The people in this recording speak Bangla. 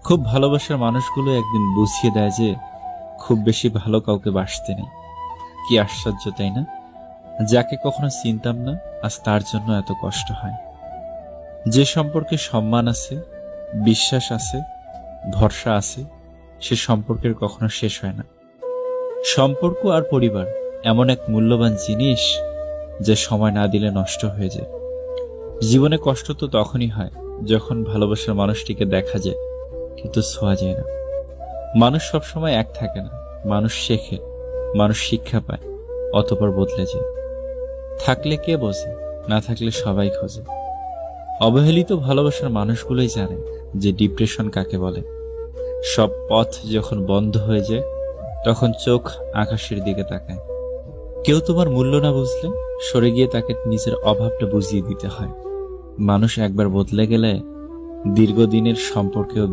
খুব ভালোবাসার মানুষগুলো একদিন বুঝিয়ে দেয় যে খুব বেশি ভালো কাউকে বাসতে নেই। কি আশ্চর্য, তাই না? যাকে কখনো চিনতাম না, আজ তার জন্য এত কষ্ট হয়। যে সম্পর্কে সম্মান আছে, বিশ্বাস আছে, ভরসা আছে, সে সম্পর্কের কখনো শেষ হয় না। সম্পর্ক আর পরিবার এমন এক মূল্যবান জিনিস যে সময় না দিলে নষ্ট হয়ে যায়। জীবনে কষ্ট তো তখনই হয় যখন ভালোবাসার মানুষটিকে দেখা যায় কিন্তু ছোঁয়া যায় না। মানুষ সবসময় এক থাকে না, মানুষ শেখে, মানুষ শিক্ষা পায়, অতঃপর বদলে যায়। থাকলে কে বোঝে, না থাকলে সবাই খোঁজে। অবহেলিত ভালোবাসার মানুষগুলোই জানে যে ডিপ্রেশন কাকে বলে। সব পথ যখন বন্ধ হয়ে যায় তখন চোখ আকাশের দিকে তাকায়। কেউ তোমার মূল্য না বুঝলে সরে গিয়ে তাকে নিজের অভাবটা বুঝিয়ে দিতে হয়। মানুষ একবার বদলে গেলে দীর্ঘদিনের সম্পর্কেও